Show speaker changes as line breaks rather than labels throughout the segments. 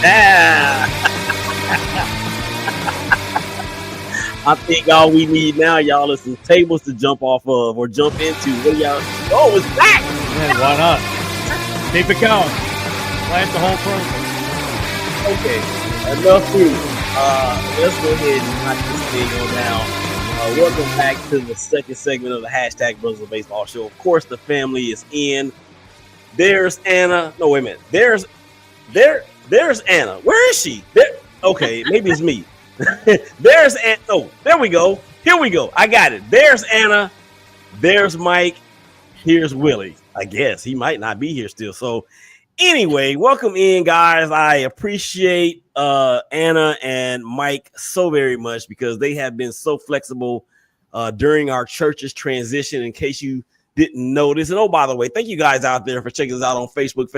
I think all we need now, y'all, is some tables to jump off of or jump into. What y'all? Oh, it's back!
Man, why not? Keep it going. Plant the whole program.
Okay, enough food. Let's go ahead and knock this thing on down. Welcome back to the second segment of the hashtag Brothers of Baseball show. Of course, the family is in. There's Anna. No, wait a minute. There's Anna. Where is she? There. Okay, maybe it's me. There's Anna. Oh, there we go. Here we go. I got it. There's Anna. There's Mike. Here's Willie. I guess he might not be here still. So anyway, welcome in, guys. I appreciate Anna and Mike so very much because they have been so flexible during our church's transition. In case you didn't notice, and oh, by the way, thank you guys out there for checking us out on Facebook,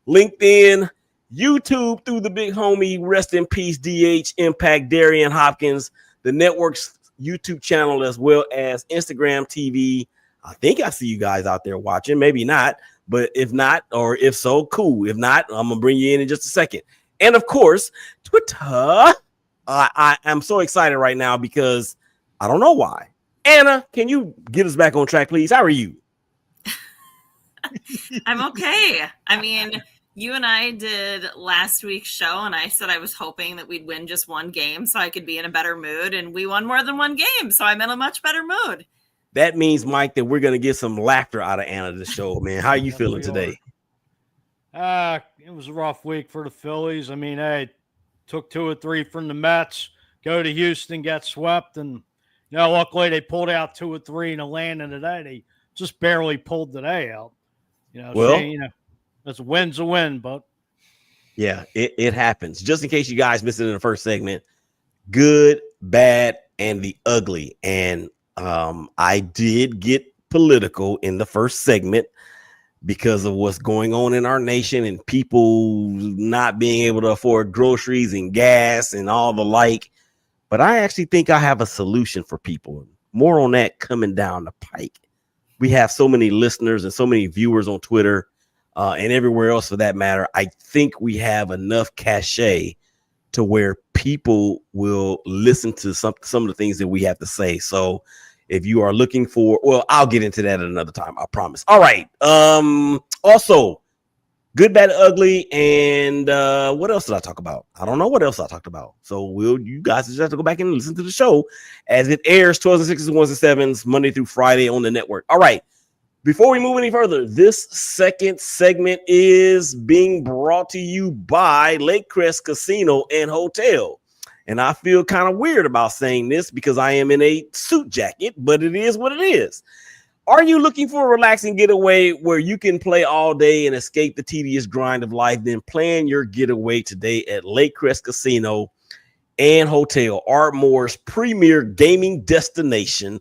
LinkedIn, YouTube through the big homie, rest in peace, DH Impact, Darian Hopkins, the network's YouTube channel, as well as Instagram TV. I think I see you guys out there watching, maybe not, but if not, or if so, cool. If not, I'm going to bring you in just a second. And of course, Twitter. I am so excited right now because I don't know why. Anna, can you get us back on track, please? How are you?
I'm okay. I mean, you and I did last week's show, and I said I was hoping that we'd win just one game so I could be in a better mood, and we won more than one game, so I'm in a much better mood.
That means, Mike, that we're going to get some laughter out of Anna this show, man. How are you feeling today?
It was a rough week for the Phillies. I mean, hey, took 2 or 3 from the Mets, go to Houston, got swept, and luckily they pulled out 2 or 3 in Atlanta today. They just barely pulled today out. That's a win's a win, but
yeah, it happens. Just in case you guys missed it in the first segment, good, bad, and the ugly. And I did get political in the first segment because of what's going on in our nation and people not being able to afford groceries and gas and all the like. But I actually think I have a solution for people. More on that coming down the pike. We have so many listeners and so many viewers on Twitter and everywhere else for that matter. I think we have enough cachet to where people will listen to some of the things that we have to say. So if you are looking for, well, I'll get into that at another time. I promise. All right. Also, good, bad, ugly. And what else did I talk about? I don't know what else I talked about. So you guys just have to go back and listen to the show as it airs 12s and 6s, 1s and 7s, Monday through Friday on the network. All right. Before we move any further, this second segment is being brought to you by Lake Crest Casino and Hotel. And I feel kind of weird about saying this because I am in a suit jacket, but it is what it is. Are you looking for a relaxing getaway where you can play all day and escape the tedious grind of life? Then plan your getaway today at Lake Crest Casino and Hotel, Ardmore's premier gaming destination.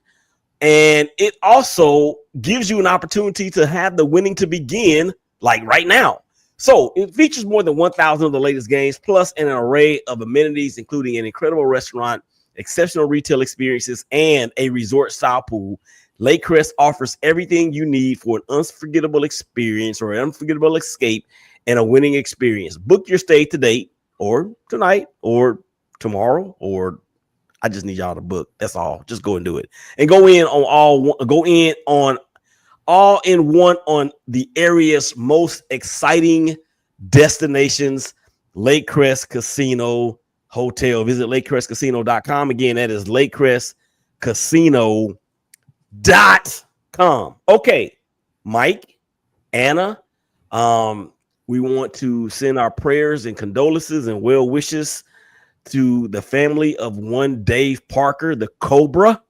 And it also gives you an opportunity to have the winning to begin like right now. So it features more than 1,000 of the latest games, plus an array of amenities, including an incredible restaurant, exceptional retail experiences, and a resort-style pool. Lake Crest offers everything you need for an unforgettable experience or an unforgettable escape and a winning experience. Book your stay today or tonight or tomorrow, or I just need y'all to book. That's all. Just go and do it. And go in on all-in-one on the area's most exciting destinations, Lake Crest Casino Hotel. Visit lakecrestcasino.com. Again, that is lakecrestcasino.com. Okay, Mike, Anna, we want to send our prayers and condolences and well wishes to the family of one Dave Parker, the Cobra.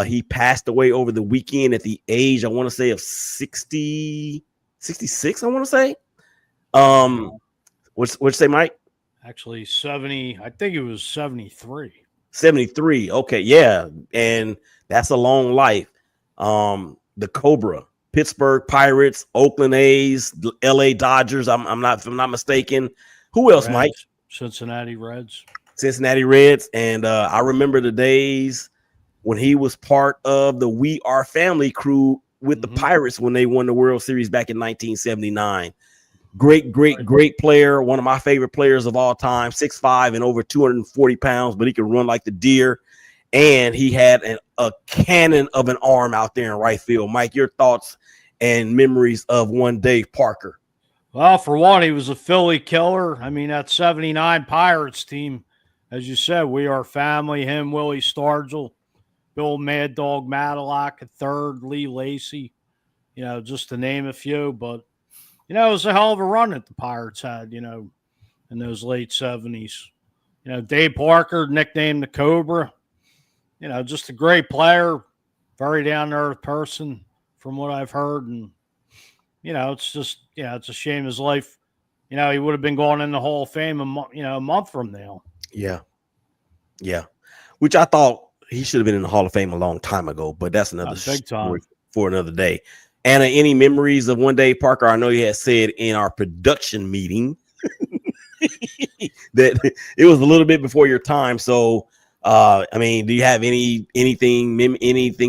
He passed away over the weekend at the age, I want to say, of 66, I want to say. What'd you say, Mike?
Actually 70, I think it was 73.
73. Okay, yeah. And that's a long life. The Cobra, Pittsburgh Pirates, Oakland A's, LA Dodgers. If I'm not mistaken. Who else,
Reds,
Mike?
Cincinnati Reds.
And I remember the days when he was part of the We Are Family crew with the Pirates when they won the World Series back in 1979. Great player. One of my favorite players of all time. 6'5" and over 240 pounds, but he could run like the deer. And he had a cannon of an arm out there in right field. Mike, your thoughts and memories of one Dave Parker?
Well, for one, he was a Philly killer. I mean, that 79 Pirates team, as you said, we are family. Him, Willie Stargell, Bill Mad Dog Matlock at third, Lee Lacey, just to name a few. But, it was a hell of a run that the Pirates had, in those late 70s. Dave Parker, nicknamed the Cobra, just a great player, very down-to-earth person from what I've heard. And, it's just, it's a shame his life, he would have been going in the Hall of Fame a month from now.
Yeah. Yeah. Which I thought he should have been in the Hall of Fame a long time ago, but that's another story for another day. Anna, any memories of one Dave Parker? I know you had said in our production meeting that it was a little bit before your time. So, do you have anything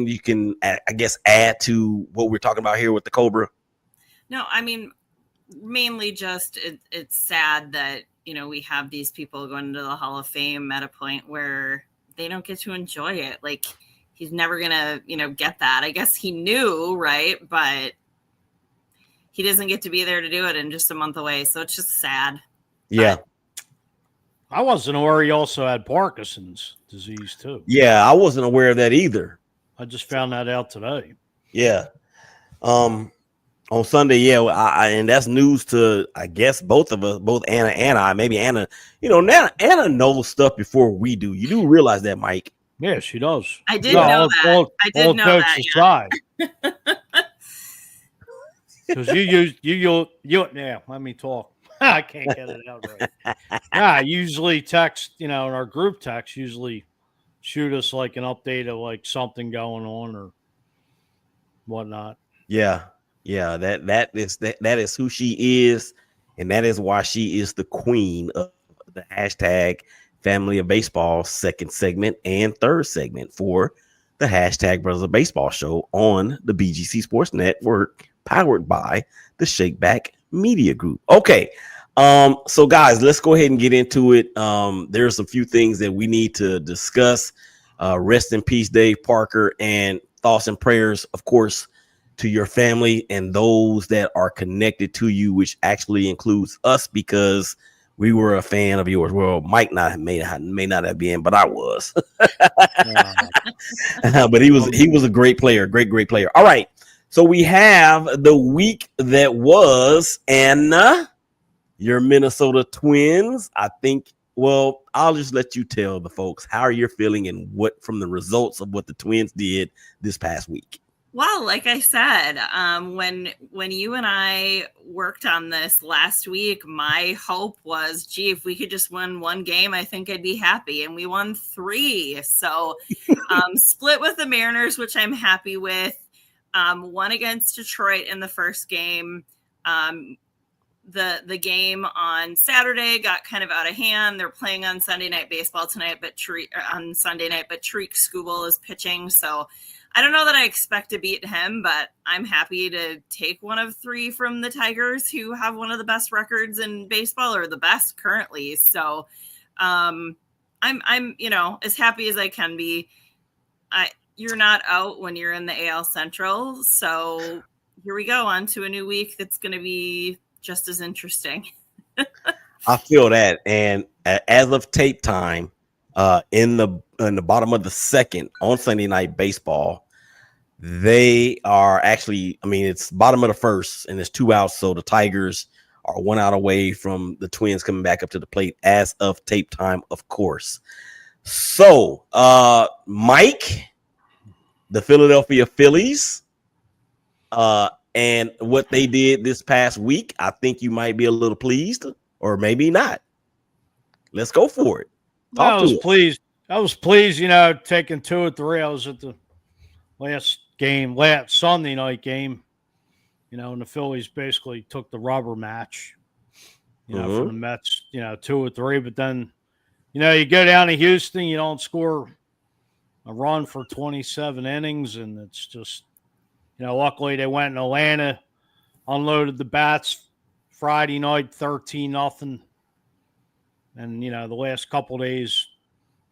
you can, I guess, add to what we're talking about here with the Cobra?
No, I mean, mainly just it's sad that, we have these people going into the Hall of Fame at a point where they don't get to enjoy it. Like, he's never going to, get that. I guess he knew, right? But he doesn't get to be there to do it in just a month away. So it's just sad.
Yeah.
But
I wasn't aware he also had Parkinson's disease too.
Yeah, I wasn't aware of that either.
I just found that out today.
Yeah. On Sunday, and that's news to, I guess, both of us, both Anna and I. Maybe Anna, Anna knows stuff before we do. You do realize that, Mike?
Yeah, she does.
I did know that. I did know that.
Aside. Because you let me talk. I can't get it out right. Yeah, I usually text, in our group text, usually shoot us like an update of like something going on or whatnot.
Yeah. That is who she is, and that is why she is the queen of the hashtag Family of Baseball second segment and third segment for the hashtag Brothers of Baseball show on the BGC Sports Network, powered by the ShakeBack Media Group. Okay. So guys, let's go ahead and get into it. There's a few things that we need to discuss. Rest in peace, Dave Parker, and thoughts and prayers, of course, to your family and those that are connected to you, which actually includes us, because we were a fan of yours. Well, Mike may not have been, but I was. But he was a great player, great player. All right. So we have the week that was, and your Minnesota Twins. I think, well, I'll just let you tell the folks how you're feeling and what from the results of what the Twins did this past week.
Well, like I said, when you and I worked on this last week, my hope was, if we could just win one game, I think I'd be happy. And we won 3. So split with the Mariners, which I'm happy with. Won against Detroit in the first game. The game on Saturday got kind of out of hand. They're playing on Sunday Night Baseball tonight, but Tariq Skubal is pitching. So I don't know that I expect to beat him, but I'm happy to take one of 3 from the Tigers, who have one of the best records in baseball, or the best currently. So I'm as happy as I can be. You're not out when you're in the AL Central. So here we go, on to a new week that's going to be just as interesting.
I feel that. And as of tape time, in the bottom of the second on Sunday Night Baseball, they are actually, it's bottom of the first and it's 2 outs. So the Tigers are 1 out away from the Twins coming back up to the plate as of tape time, of course. So, Mike, the Philadelphia Phillies, and what they did this past week, I think you might be a little pleased, or maybe not. Let's go for it.
I was pleased, taking 2 or 3. I was at the last Sunday night game, and the Phillies basically took the rubber match, for the Mets, 2 or 3. But then, you go down to Houston, you don't score a run for 27 innings, and it's just, luckily they went in Atlanta, unloaded the bats Friday night, 13-0. And, the last couple of days,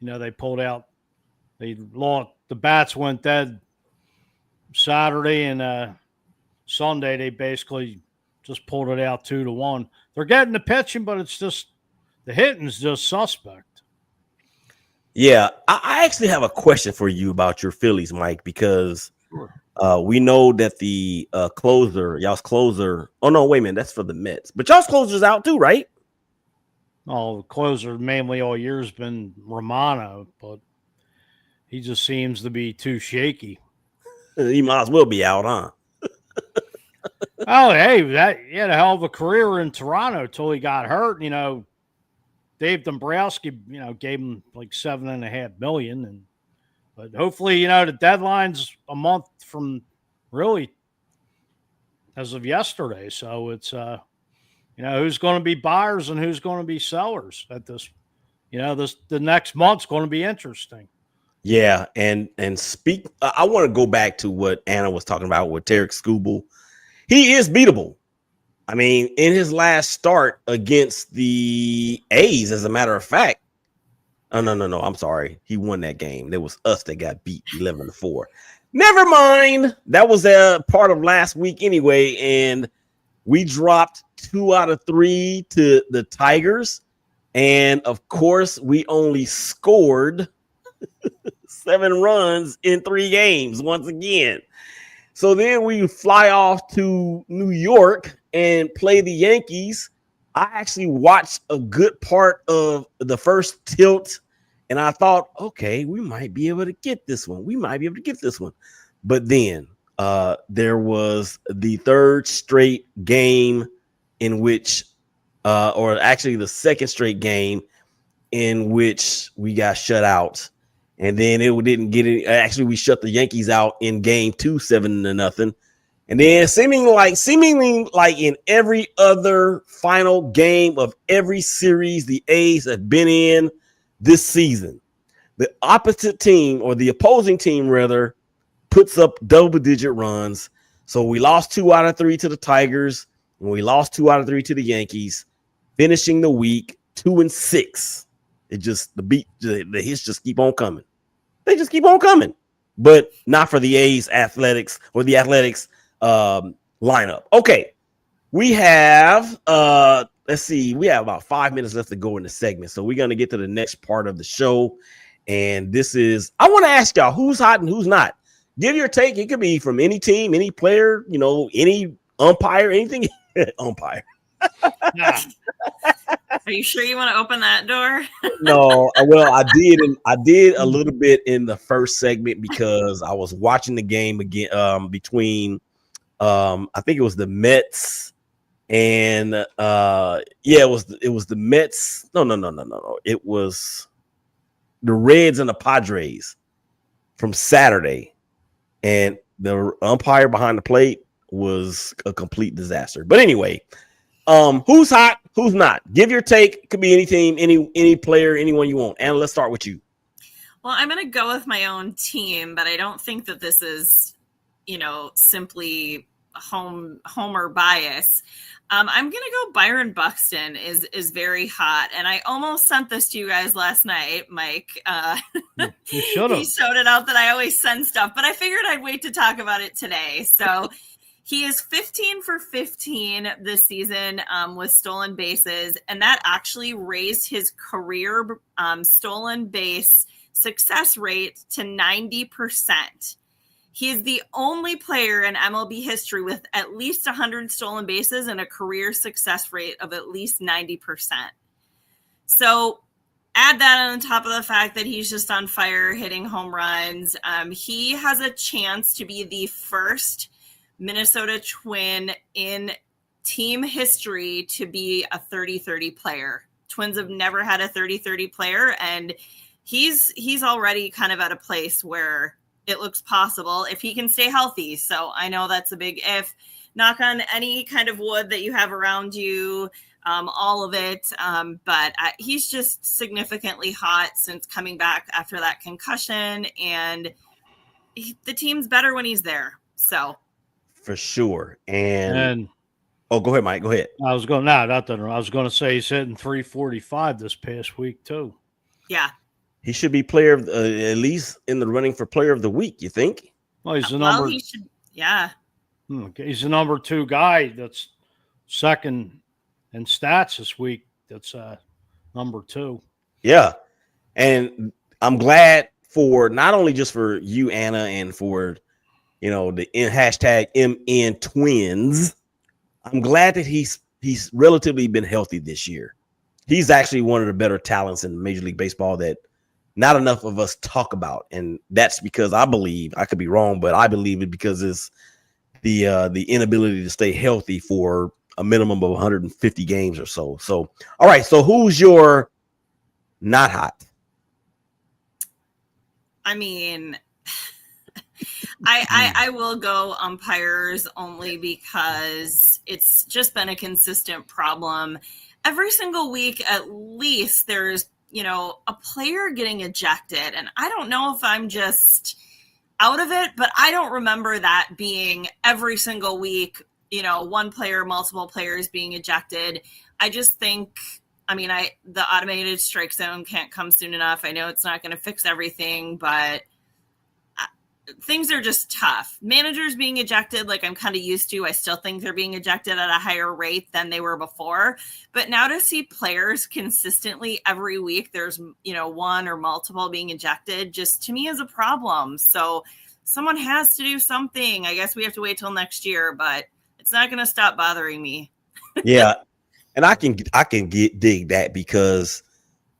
they pulled out. They lost. The bats went dead Saturday, and Sunday they basically just pulled it out 2-1. They're getting the pitching, but it's just the hitting's just suspect.
Yeah, I actually have a question for you about your Phillies, Mike, because we know that the y'all's closer. Oh no, wait a minute, that's for the Mets. But y'all's closer's out too, right?
Oh, the closer mainly all year has been Romano, but he just seems to be too shaky.
He might as well be out, huh?
Oh, hey, he had a hell of a career in Toronto till he got hurt. Dave Dombrowski, gave him like $7.5 million, but hopefully, the deadline's a month from really as of yesterday. So it's who's going to be buyers and who's going to be sellers at this. The next month's going to be interesting.
Yeah, and I want to go back to what Anna was talking about with Tarek Skubal. He is beatable. I mean, in his last start against the A's, as a matter of fact. Oh, no. I'm sorry. He won that game. It was us that got beat 11-4. Never mind. That was a part of last week anyway. And we dropped 2 out of 3 to the Tigers. And of course, we only scored 7 runs in 3 games once again. So then we fly off to New York and play the Yankees. I actually watched a good part of the first tilt, and I thought, okay, we might be able to get this one. But then there was the 3rd straight game in which, or actually the 2nd straight game in which we got shut out. And then it didn't get it. Actually, we shut the Yankees out in game 2, 7-0. And then seemingly like in every other final game of every series the A's have been in this season, the opposite team, or the opposing team rather, puts up double-digit runs. So we lost 2 out of 3 to the Tigers, and we lost 2 out of 3 to the Yankees, finishing the week 2-6. The hits just keep on coming. They just keep on coming, but not for the A's athletics or the athletics lineup. Okay. We have, we have about 5 minutes left to go in the segment. So we're going to get to the next part of the show. And I want to ask y'all who's hot and who's not. Give your take. It could be from any team, any player, any umpire, anything. Umpire.
Are you sure you want to open that door?
No, well, I did a little bit in the first segment because I was watching the game again between I think it was the Mets and it was the Mets. No. It was the Reds and the Padres from Saturday, and the umpire behind the plate was a complete disaster. But anyway, who's hot, who's not? Give your take. It could be any team, any player, anyone you want. And let's start with you.
Well, I'm going to go with my own team, but I don't think that this is, simply homer bias. I'm going to go Byron Buxton is very hot. And I almost sent this to you guys last night, Mike.
You should have.
He showed it out that I always send stuff, but I figured I'd wait to talk about it today. So he is 15 for 15 this season with stolen bases, and that actually raised his career stolen base success rate to 90%. He is the only player in MLB history with at least 100 stolen bases and a career success rate of at least 90%. So add that on top of the fact that he's just on fire, hitting home runs. He has a chance to be the first Minnesota Twin in team history to be a 30-30 player. Twins have never had a 30-30 player, and he's already kind of at a place where it looks possible if he can stay healthy. So I know that's a big if. Knock on any kind of wood that you have around you, all of it. But he's just significantly hot since coming back after that concussion, and the team's better when he's there. So
for sure. And Oh, go ahead, Mike. Go ahead.
I was going to say he's hitting 345 this past week too.
Yeah.
He should be player of at least in the running for player of the week, you think?
Well, he's the number.
He should, yeah.
He's the number 2 guy that's second in stats this week. That's number 2.
Yeah. And I'm glad for not only just for you, Anna, and for, the hashtag MN Twins. I'm glad that he's relatively been healthy this year. He's actually one of the better talents in Major League Baseball that not enough of us talk about. And that's because I believe, I could be wrong, but I believe it because it's the inability to stay healthy for a minimum of 150 games or so. So, all right. So who's your not hot?
I mean, I will go umpires only because it's just been a consistent problem. Every single week, at least there's, a player getting ejected. And I don't know if I'm just out of it, but I don't remember that being every single week, one player, multiple players being ejected. I just think, the automated strike zone can't come soon enough. I know it's not going to fix everything, but things are just tough. Managers being ejected, like I'm kind of used to. I still think they're being ejected at a higher rate than they were before. But now to see players consistently every week, there's, one or multiple being ejected, just to me is a problem. So someone has to do something. I guess we have to wait till next year, but it's not going to stop bothering me.
Yeah. And I can dig that because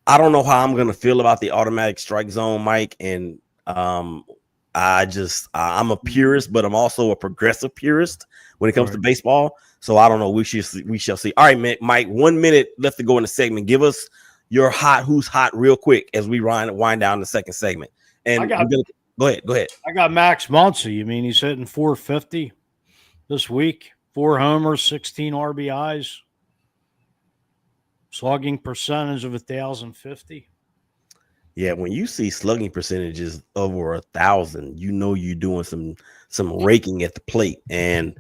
I don't know how I'm going to feel about the automatic strike zone, Mike. And, I'm a purist, but I'm also a progressive purist when it comes to baseball. So I don't know. We shall see. All right, Mike, 1 minute left to go in the segment. Give us your who's hot real quick as we wind down the second segment. And go ahead.
I got Max Muncy. He's hitting 450 this week, 4 homers, 16 RBIs, slugging percentage of 1,050.
Yeah, when you see slugging percentages over 1,000, you're doing some raking at the plate. And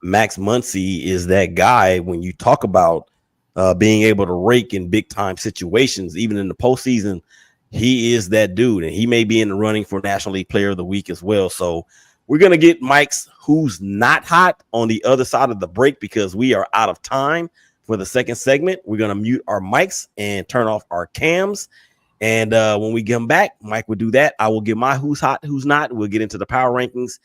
Max Muncy is that guy when you talk about being able to rake in big time situations, even in the postseason. He is that dude, and he may be in the running for National League Player of the Week as well. So we're gonna get Mike's who's not hot on the other side of the break because we are out of time for the second segment. We're gonna mute our mics and turn off our cams. And when we come back, Mike will do that. I will give my who's hot, who's not. We'll get into the power rankings.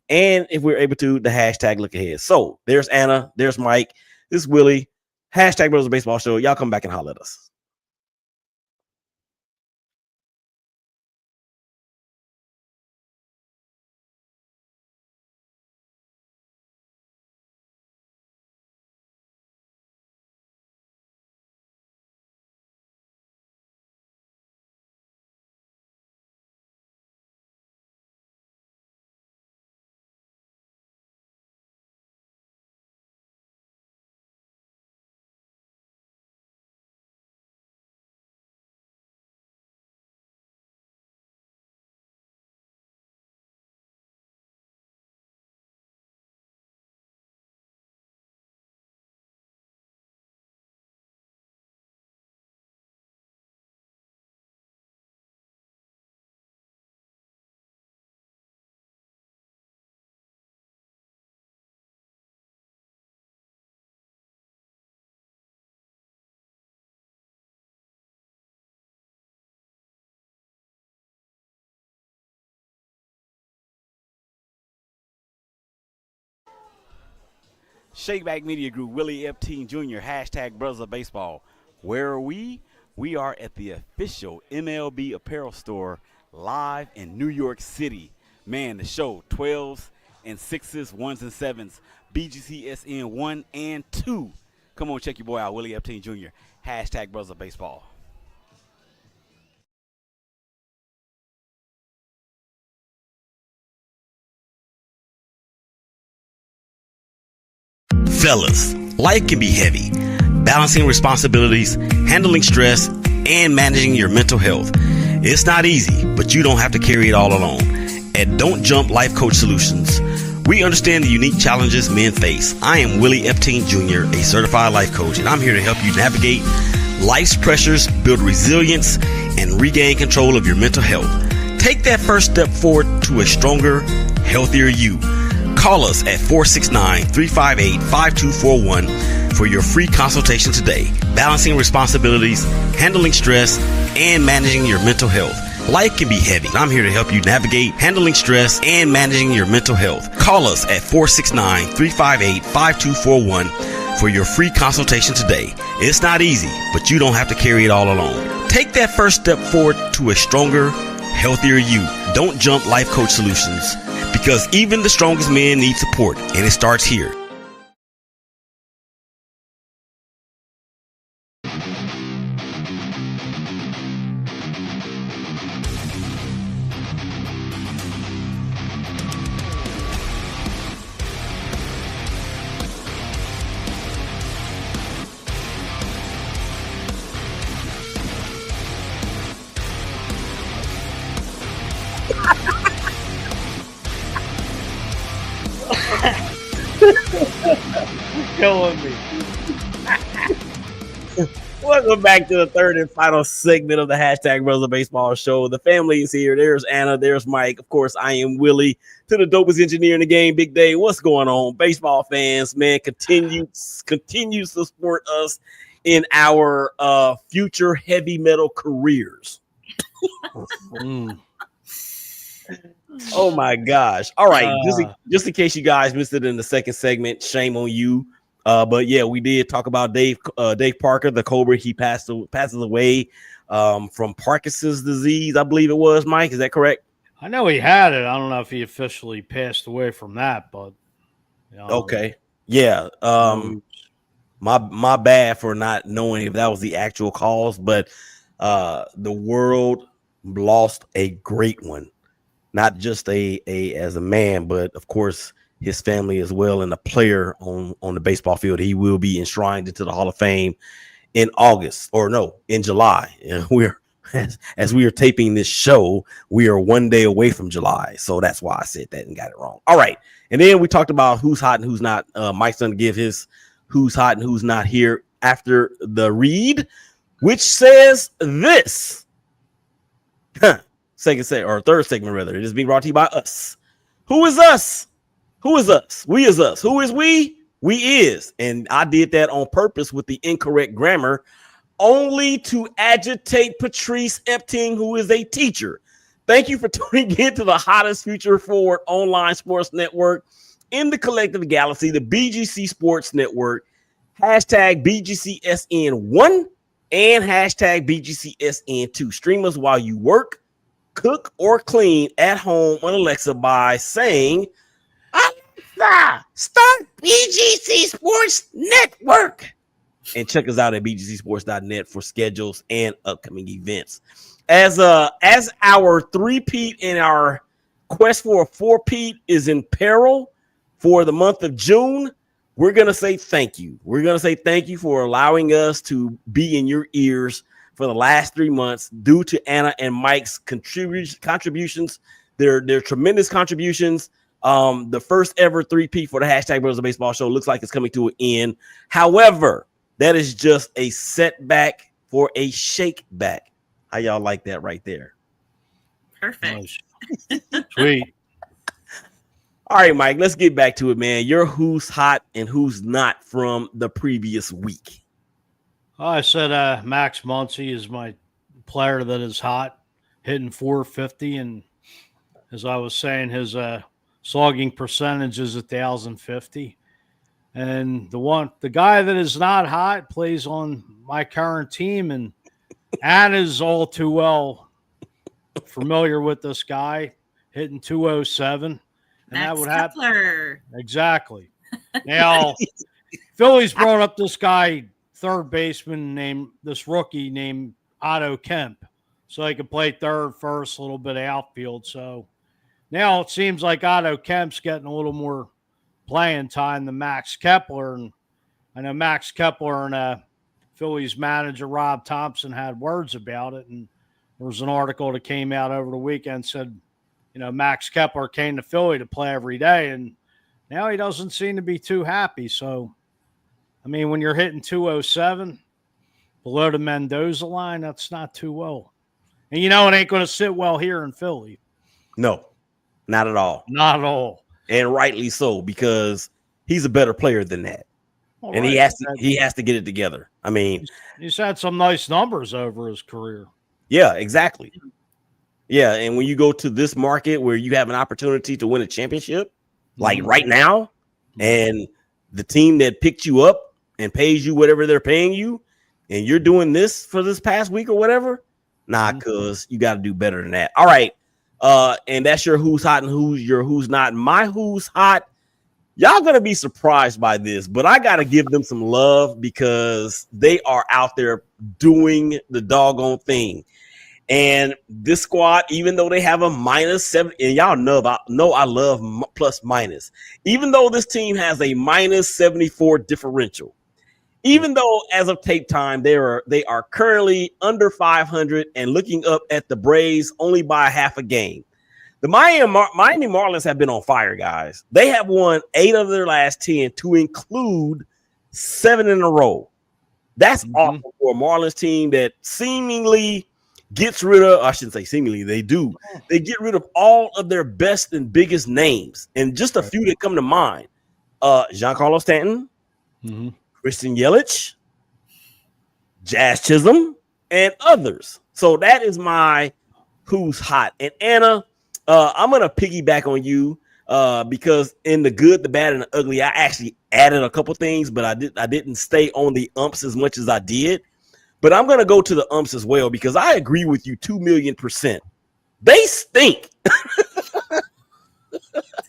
And if we're able to, the hashtag look ahead. So there's Anna. There's Mike. This is Willie. Hashtag Brothers Baseball Show. Y'all come back and holler at us. ShakeBack Media Group, Willie Epting Jr., hashtag Brothers of Baseball. Where are we? We are at the official MLB apparel store live in New York City. Man, the show, 12s and 6s, 1s and 7s, BGCSN 1 and 2. Come on, check your boy out, Willie Epting Jr., hashtag Brothers of Baseball. Fellas, life can be heavy. Balancing responsibilities, handling stress, and managing your mental health. It's not easy, but you don't have to carry it all alone. At Don't Jump Life Coach Solutions, We understand the unique challenges men face. I am Willie Epting Jr., a certified life coach, and I'm here to help you navigate life's pressures, build resilience, and regain control of your mental health. Take that first step forward to a stronger, healthier you. Call us at 469-358-5241 for your free consultation today. Balancing responsibilities, handling stress, and managing your mental health. Life can be heavy. I'm here to help you navigate handling stress and managing your mental health. Call us at 469-358-5241 for your free consultation today. It's not easy, but you don't have to carry it all alone. Take that first step forward to a stronger, healthier you. Don't jump Life Coach Solutions, because even the strongest men need support, and it starts here.
Killing me.
Welcome back to the third and final segment of the Hashtag Brothers of Baseball show. The family is here. There's Anna. There's Mike. Of course, I am Willie. To the dopest engineer in the game, Big Day. What's going on? Baseball fans, man, continues to support us in our future heavy metal careers. Oh my gosh. All right. Just in case you guys missed it in the second segment, shame on you. But yeah, we did talk about Dave Parker, the Cobra. He passes away from Parkinson's disease, I believe it was. Mike, is that correct?
I know he had it. I don't know if he officially passed away from that, but
okay. Yeah. My bad for not knowing if that was the actual cause, but the world lost a great one. Not just a as a man, but of course his family as well, and a player on the baseball field. He will be enshrined into the Hall of Fame in July. And we're as we are taping this show, we are 1 day away from July. So that's why I said that and got it wrong. All right. And then we talked about who's hot and who's not. Mike's going to give his who's hot and who's not here after the read, which says this. Third segment, rather. It is being brought to you by us. Who is us? Who is us? We is us. Who is we? We is. And I did that on purpose with the incorrect grammar, only to agitate Patrice Epting, who is a teacher. Thank you for tuning in to the hottest future forward online sports network in the collective galaxy, the BGC Sports Network. Hashtag BGCSN1 and hashtag BGCSN2. Stream us while you work, cook, or clean at home on Alexa by saying, Alexa, start BGC Sports Network. And check us out at bgcsports.net for schedules and upcoming events. As our three-peat in our quest for a four-peat is in peril for the month of June, we're going to say thank you. We're going to say thank you for allowing us to be in your ears for the last 3 months due to Anna and Mike's contributions, their tremendous contributions. The first ever three-peat for the Hashtag Brothers of Baseball show looks like it's coming to an end. However, that is just a setback for a ShakeBack. How y'all like that right there?
Perfect.
Sweet.
All right, Mike, let's get back to it, man. You're who's hot and who's not from the previous week.
I said Max Muncy is my player that is hot, hitting 450. And as I was saying, his slogging percentage is 1,050. And the guy that is not hot plays on my current team, and Anna's all too well familiar with this guy, hitting 207. And
Max
that would happen.
Kepler.
Exactly. Now, Phillies brought up this guy, third baseman this rookie named Otto Kemp, so he could play third, first, a little bit of outfield. So now it seems like Otto Kemp's getting a little more playing time than Max Kepler. And I know Max Kepler and Phillies manager Rob Thompson had words about it. And there was an article that came out over the weekend said, Max Kepler came to Philly to play every day. And now he doesn't seem to be too happy. So, I mean, when you're hitting 207 below the Mendoza line, that's not too well. And it ain't going to sit well here in Philly.
No, not at all.
Not at all.
And rightly so, because he's a better player than that.
All
and
right.
he has to get it together. I mean,
he's had some nice numbers over his career.
Yeah, exactly. Yeah, and when you go to this market where you have an opportunity to win a championship, like right now, and the team that picked you up and pays you whatever they're paying you, and you're doing this for this past week or whatever, cuz you got to do better than that. All right. And that's your who's hot and who's not. My who's hot, y'all gonna be surprised by this, but I gotta give them some love because they are out there doing the doggone thing. And this squad, even though they have a -7, and y'all know I love plus minus, even though this team has a -74 differential, even though as of tape time they are currently under 500 and looking up at the Braves only by half a game. The Miami Marlins have been on fire, guys. They have won 8 of their last 10 to include 7 in a row. That's awesome for a Marlins team that seemingly gets rid of, I shouldn't say seemingly, they do. They get rid of all of their best and biggest names. And just a few that come to mind. Giancarlo Stanton, Christian Yelich, Jazz Chisholm, and others. So that is my who's hot. And Anna, I'm going to piggyback on you because in the good, the bad, and the ugly, I actually added a couple things, but I didn't stay on the umps as much as I did. But I'm going to go to the umps as well because I agree with you 2,000,000%. They stink.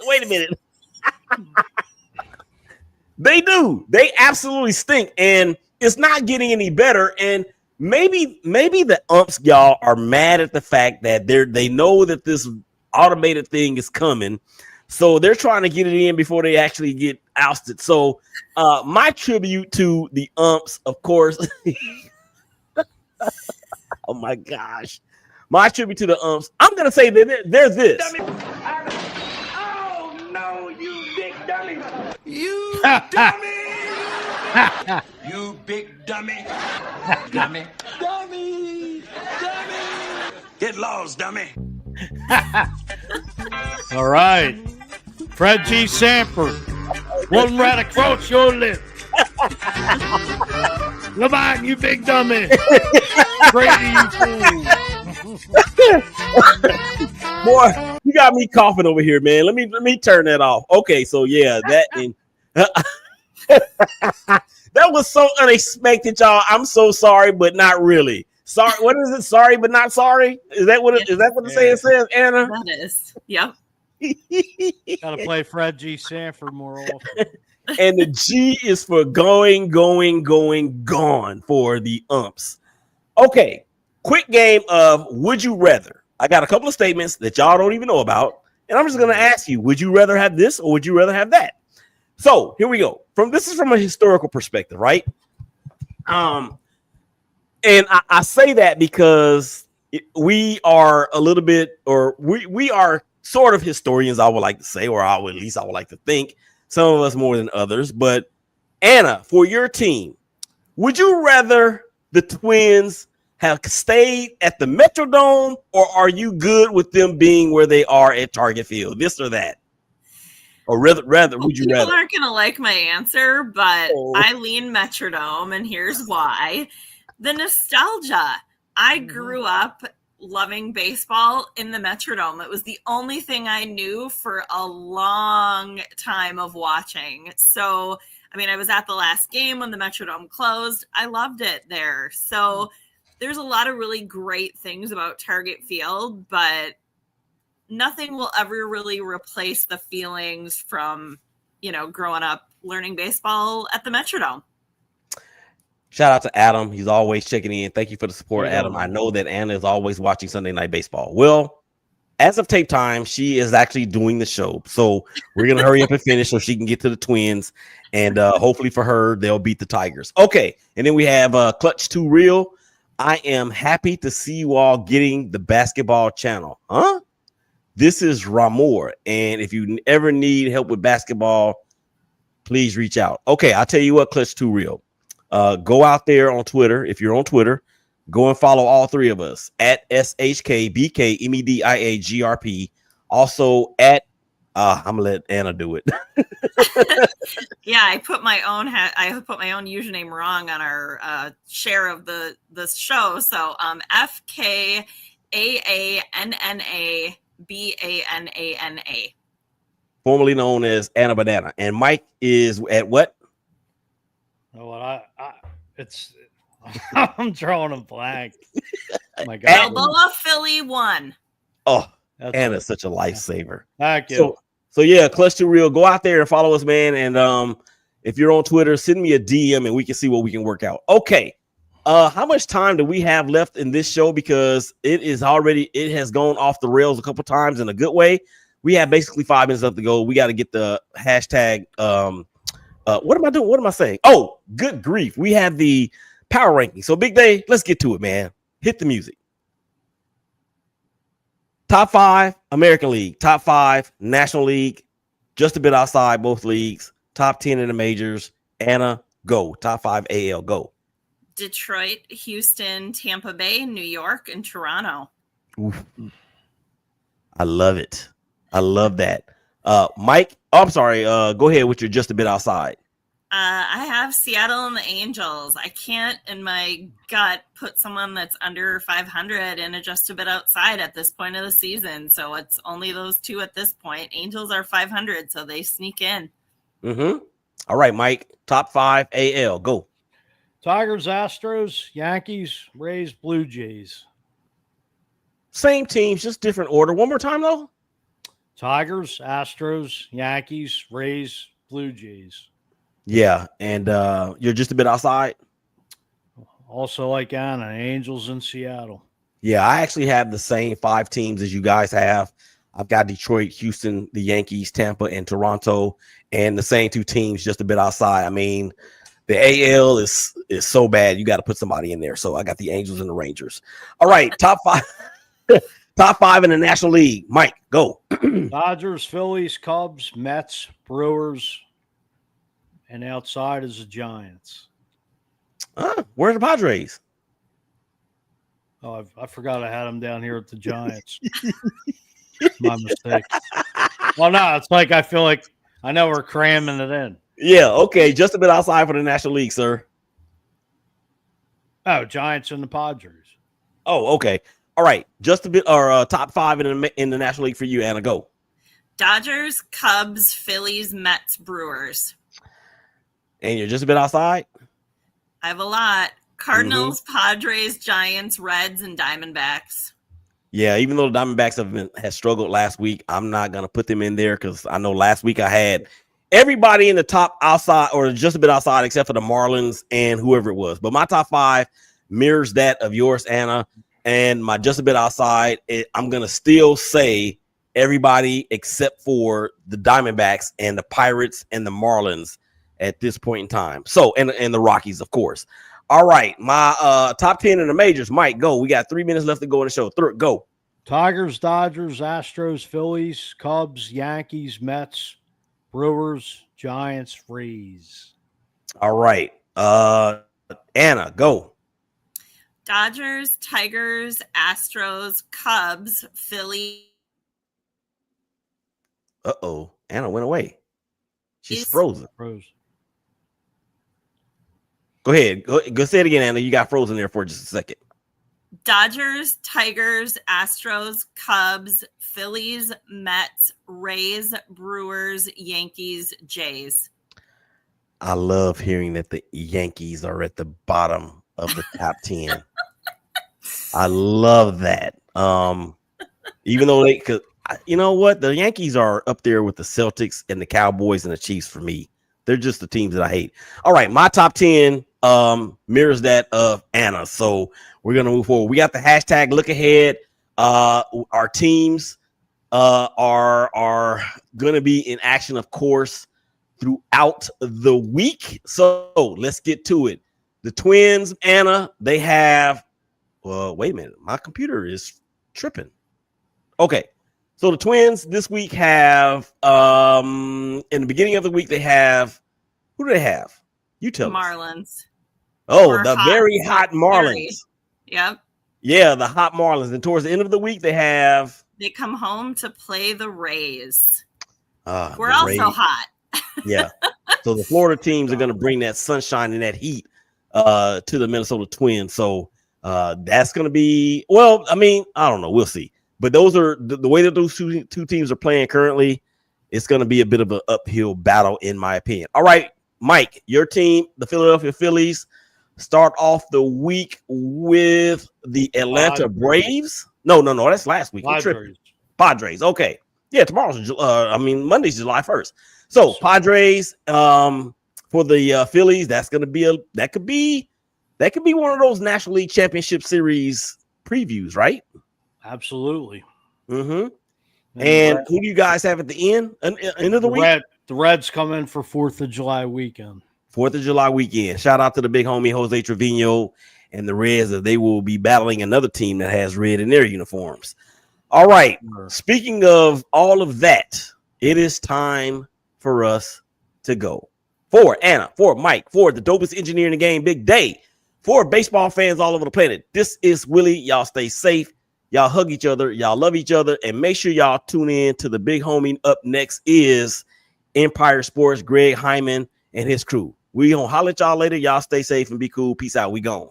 Wait a minute. They do. They absolutely stink. And it's not getting any better. And maybe the umps, y'all, are mad at the fact that they know that this automated thing is coming. So they're trying to get it in before they actually get ousted. So my tribute to the umps, of course. Oh my gosh. My tribute to the umps. I'm going to say that there's this.
Oh no, you big dummy. You dummy. You big dummy. Dummy. Dummy. Dummy. Get lost, dummy.
All right. Fred G. Sanford. One right across your lip. Come on, you big dummy. Brady, you fool.
Boy, you got me coughing over here, man. Let me turn that off. Okay, so yeah, that was so unexpected, y'all. I'm so sorry, but not really. Sorry, what is it? Sorry, but not sorry. Is that what the saying says, Anna?
That is. Yep.
Gotta play Fred G. Sanford more often.
And the G is for going, gone for the umps. Okay, quick game of would you rather. I got a couple of statements that y'all don't even know about, and I'm just going to ask you, would you rather have this or would you rather have that? So here we go. This is from a historical perspective, right? And I say that because we are a little bit, or we are sort of historians, I would like to say, or at least I would like to think. Some of us more than others. But Anna, for your team, would you rather the Twins have stayed at the Metrodome, or are you good with them being where they are at Target Field? This or that? Or rather, would you rather?
People aren't going to like my answer, but I lean Metrodome, and here's why. The nostalgia. I grew up loving baseball in the Metrodome. It was the only thing I knew for a long time of watching. So, I mean, I was at the last game when the Metrodome closed. I loved it there. So there's a lot of really great things about Target Field, but nothing will ever really replace the feelings from, growing up learning baseball at the Metrodome.
Shout out to Adam. He's always checking in. Thank you for the support, Adam. I know that Anna is always watching Sunday Night Baseball. Well, as of tape time, she is actually doing the show. So we're going to hurry up and finish so she can get to the Twins. And hopefully for her, they'll beat the Tigers. Okay. And then we have Clutch 2 Real. I am happy to see you all getting the basketball channel. Huh? This is Ramor. And if you ever need help with basketball, please reach out. Okay, I'll tell you what, Clutch Too Real. Go out there on Twitter. If you're on Twitter, go and follow all three of us at SHKBKMediagrp. Also at I'm gonna let Anna do it.
Yeah, I put my own username wrong on our share of the show. So FKAANNABANANA.
Formerly known as Anna Banana. And Mike is at what?
Oh, what it's I'm drawing a blank. My God.
Balboa Philly 1.
Oh,
That's
Anna's such a lifesaver.
Thank you.
So yeah, Clutch Too Real. Go out there and follow us, man. And if you're on Twitter, send me a DM and we can see what we can work out. Okay. How much time do we have left in this show? Because it has gone off the rails a couple times in a good way. We have basically 5 minutes left to go. We got to get the hashtag. What am I doing? What am I saying? Oh, good grief. We have the power ranking. So Big Day, let's get to it, man. Hit the music. Top 5 American League, top 5 National League, just a bit outside both leagues, top 10 in the majors. Anna, go. Top 5 AL, go.
Detroit, Houston, Tampa Bay, New York, and Toronto.
Oof. I love it. I love that. Mike, I'm sorry. Go ahead with your just a bit outside.
I have Seattle and the Angels. I can't, in my gut, put someone that's under 500 in a just a bit outside at this point of the season. So it's only those two at this point. Angels are 500, so they sneak in.
Mm-hmm. All right, Mike. Top 5 AL, go.
Tigers, Astros, Yankees, Rays, Blue Jays.
Same teams, just different order. One more time, though.
Tigers, Astros, Yankees, Rays, Blue Jays.
Yeah, and you're just a bit outside.
Also like Anna, Angels in Seattle.
Yeah, I actually have the same 5 teams as you guys have. I've got Detroit, Houston, the Yankees, Tampa, and Toronto, and the same 2 teams just a bit outside. I mean, the AL is so bad, you got to put somebody in there. So I got the Angels and the Rangers. All right, top 5. Top 5 in the National League. Mike, go.
Dodgers, Phillies, Cubs, Mets, Brewers, and outside is the Giants.
Where's the Padres?
Oh, I forgot I had them down here at the Giants. My mistake. Well, no, it's like I feel like I know we're cramming it in.
Yeah, okay. Just a bit outside for the National League, sir.
Oh, Giants and the Padres.
Oh, okay. All right. Just a bit, or top 5 in the National League for you, Anna. Go.
Dodgers, Cubs, Phillies, Mets, Brewers.
And you're just a bit outside?
I have a lot. Cardinals, Padres, Giants, Reds, and Diamondbacks.
Yeah, even though the Diamondbacks have struggled last week, I'm not going to put them in there because I know last week I had everybody in the top outside or just a bit outside except for the Marlins and whoever it was. But my top 5 mirrors that of yours, Anna. And my just a bit outside, I'm going to still say everybody except for the Diamondbacks and the Pirates and the Marlins at this point in time. So, and the Rockies, of course. All right, my top 10 in the majors. Mike, go. We got 3 minutes left to go in the show. Go.
Tigers, Dodgers, Astros, Phillies, Cubs, Yankees, Mets, Brewers, Giants, Rays.
All right. Anna, go.
Dodgers, Tigers, Astros, Cubs, Philly.
Uh-oh. Anna went away. She's frozen. Go ahead. Go say it again, Anna. You got frozen there for just a second.
Dodgers, Tigers, Astros, Cubs, Phillies, Mets, Rays, Brewers, Yankees, Jays.
I love hearing that the Yankees are at the bottom of the top 10. I love that. Even though you know what? The Yankees are up there with the Celtics and the Cowboys and the Chiefs for me. They're just the teams that I hate. All right, my top 10 mirrors that of Anna. So we're going to move forward. We got the hashtag look ahead. Our teams are going to be in action, of course, throughout the week. So let's get to it. The Twins, Anna, they have, wait a minute. My computer is tripping. Okay. So the Twins this week have in the beginning of the week they have who do they have? You tell us.
Marlins.
Oh,
We're
the
hot,
very hot Marlins.
Very. Yep.
Yeah, the hot Marlins. And towards the end of the week they have
They come home to play the Rays.
We're
We're also hot.
Yeah. So the Florida teams are going to bring that sunshine and that heat to the Minnesota Twins. So that's going to be, well, I mean, I don't know. We'll see. But those are the way that those two teams are playing currently. It's going to be a bit of an uphill battle, in my opinion. All right, Mike, your team, the Philadelphia Phillies, start off the week with the Atlanta Braves. No, that's last week. Padres. Okay. Yeah, tomorrow's Monday's July 1st. So Padres for the Phillies, that could be one of those National League Championship Series previews, right?
Absolutely.
Mm-hmm. And who do you guys have at the end of the week?
The Reds come in for 4th of July weekend.
4th of July weekend. Shout out to the big homie Jose Trevino and the Reds, as they will be battling another team that has red in their uniforms. All right. Speaking of all of that, it is time for us to go. For Anna, for Mike, for the dopest engineer in the game, Big Day, for baseball fans all over the planet. This is Willie. Y'all stay safe. Y'all hug each other. Y'all love each other. And make sure y'all tune in to the big homie. Up next is Empire Sports, Greg Hyman and his crew. We gonna holler at y'all later. Y'all stay safe and be cool. Peace out. We gone.